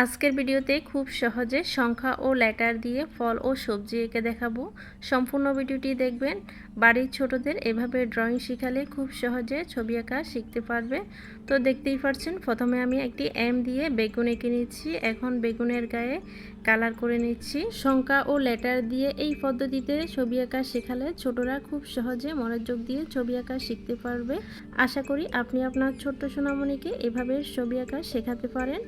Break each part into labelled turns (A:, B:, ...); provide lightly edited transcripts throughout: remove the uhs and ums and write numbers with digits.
A: আজকের ভিডিওতে খুব সহজে সংখ্যা ও লেটার দিয়ে ফল ও সবজি এঁকে দেখাবো। সম্পূর্ণ ভিডিওটি দেখবেন। বাড়ির ছোটদের এভাবে ড্রয়িং শেখালে খুব সহজে ছবি আঁকা শিখতে পারবে। তো দেখতেই পাচ্ছেন, প্রথমে আমি একটি এম দিয়ে বেগুন এঁকে নিচ্ছি। এখন বেগুনের গায়ে কালার করে নিচ্ছি। সংখ্যা ও লেটার দিয়ে এই পদ্ধতিতে ছবি আঁকা শেখালে ছোটরা খুব সহজে মনোযোগ দিয়ে ছবি আঁকা শিখতে পারবে। আশা করি আপনি আপনার ছোট্ট সোনামণিকে এভাবে ছবি আঁকা শেখাতে পারেন।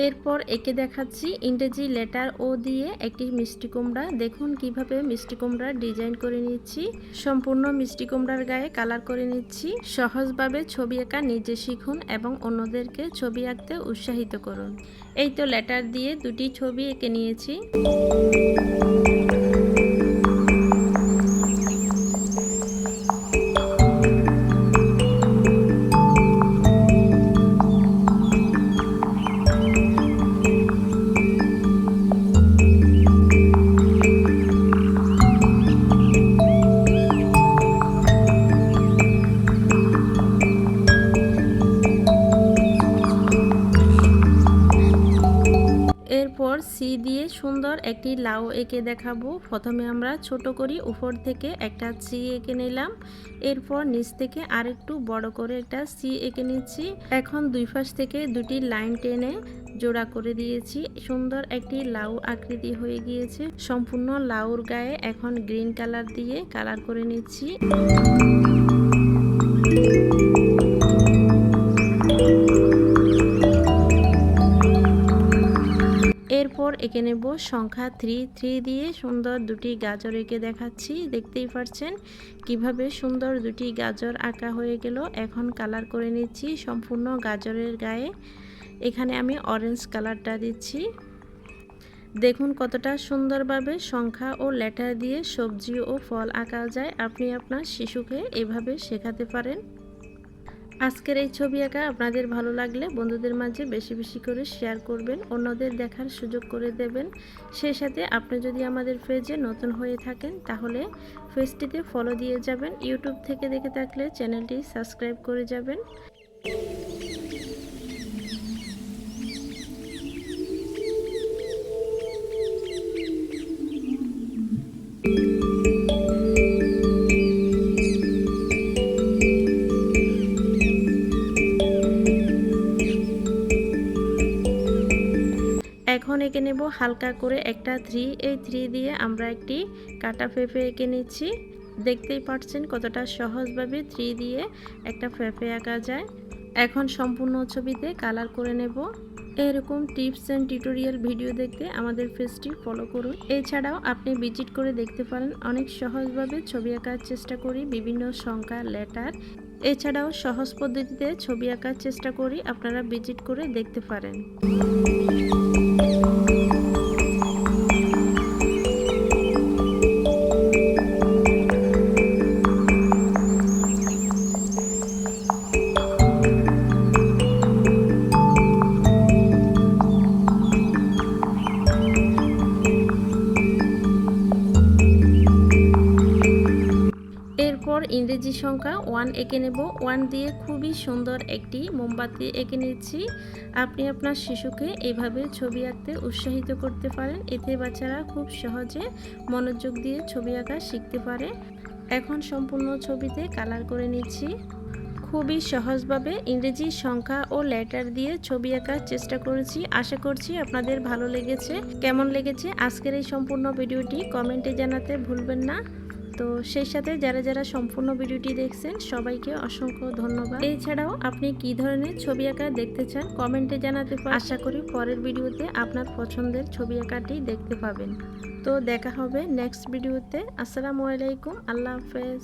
A: এরপর এঁকে দেখাচ্ছি ইংরেজি লেটার ও দিয়ে একটি মিষ্টি কুমড়া। দেখুন কিভাবে মিষ্টি কুমড়ার ডিজাইন করে নিচ্ছি। সম্পূর্ণ মিষ্টি কুমড়ার গায়ে কালার করে নিচ্ছি। সহজভাবে ছবি আঁকা নিজে শিখুন এবং অন্যদেরকে ছবি আঁকতে উৎসাহিত করুন। এই তো লেটার দিয়ে দুটি ছবি এঁকে নিয়েছি। এরপর সি দিয়ে সুন্দর একটি লাউ এঁকে দেখাবো। প্রথমে আমরা ছোট করি, উপর থেকে একটা সি এঁকে নিলাম। এরপর নিচ থেকে আরেকটু বড় করে একটা সি এঁকে নিচ্ছি। এখন দুই পাশ থেকে দুটি লাইন টেনে জোড়া করে দিয়েছি। সুন্দর একটি লাউ আকৃতি হয়ে গিয়েছে। সম্পূর্ণ লাউর গায়ে এখন গ্রিন কালার দিয়ে কালার করে নিচ্ছি। এরপর এঁকে নেব সংখ্যা 3 দিয়ে সুন্দর দুটি গাজর এঁকে দেখাচ্ছি। দেখতেই পাচ্ছেন কিভাবে সুন্দর দুটি গাজর আঁকা হয়ে গেল। এখন কালার করে নিচ্ছি সম্পূর্ণ গাজরের গায়ে। এখানে আমি অরেঞ্জ কালারটা দিচ্ছি। দেখুন কতটা সুন্দরভাবে সংখ্যা ও লেটার দিয়ে সবজি ও ফল আঁকা যায়। আপনি আপনার শিশুকে এভাবে শেখাতে পারেন। আজকের এই ছবি আঁকা আপনাদের ভালো লাগলে বন্ধুদের মাঝে বেশি বেশি করে শেয়ার করবেন, অন্যদের দেখার সুযোগ করে দেবেন। সেই সাথে আপনি যদি আমাদের পেজে নতুন হয়ে থাকেন তাহলে পেজটিতে ফলো দিয়ে যাবেন। ইউটিউব থেকে দেখে থাকলে চ্যানেলটি সাবস্ক্রাইব করে যাবেন। এখন এঁকে নেব হালকা করে একটা 3। এই 3 দিয়ে আমরা একটি কাটা পেঁপে এঁকে নিচ্ছি। দেখতেই পাচ্ছেন কতটা সহজভাবে 3 দিয়ে একটা পেঁপে আঁকা যায়। এখন সম্পূর্ণ ছবিতে কালার করে নেব। এরকম টিপস অ্যান্ড টিউটোরিয়াল ভিডিও দেখতে আমাদের পেজটি ফলো করুন। এছাড়াও আপনি ভিজিট করে দেখতে পারেন, অনেক সহজভাবে ছবি আঁকার চেষ্টা করি বিভিন্ন সংখ্যা লেটার। এছাড়াও সহজ পদ্ধতিতে ছবি আঁকার চেষ্টা করি, আপনারা ভিজিট করে দেখতে পারেন। এরপর ইংরেজি সংখ্যা 1 এঁকে নেব। 1 দিয়ে খুবই সুন্দর একটি মোমবাতি এঁকে নিচ্ছি। আপনি আপনার শিশুকে এইভাবে ছবি আঁকতে উৎসাহিত করতে পারেন। এতে বাচ্চারা খুব সহজে মনোযোগ দিয়ে ছবি আঁকা শিখতে পারে। এখন সম্পূর্ণ ছবিতে কালার করে নিচ্ছি। খুবই সহজভাবে ইংরেজি সংখ্যা ও লেটার দিয়ে ছবি আঁকার চেষ্টা করেছি। আশা করছি আপনাদের ভালো লেগেছে। কেমন লেগেছে আজকের এই সম্পূর্ণ ভিডিওটি কমেন্টে জানাতে ভুলবেন না। তো সেই সাথে যারা যারা সম্পূর্ণ ভিডিওটি দেখছেন সবাইকে অসংখ্য ধন্যবাদ। এছাড়াও আপনি কি ধরনের ছবি আঁকা দেখতে চান কমেন্টে জানাতে পারেন। আশা করি পরের ভিডিওতে আপনার পছন্দের ছবি আঁকাটি দেখতে পাবেন। তো দেখা হবে নেক্সট ভিডিওতে। আসসালামু আলাইকুম, আল্লাহ হাফেজ।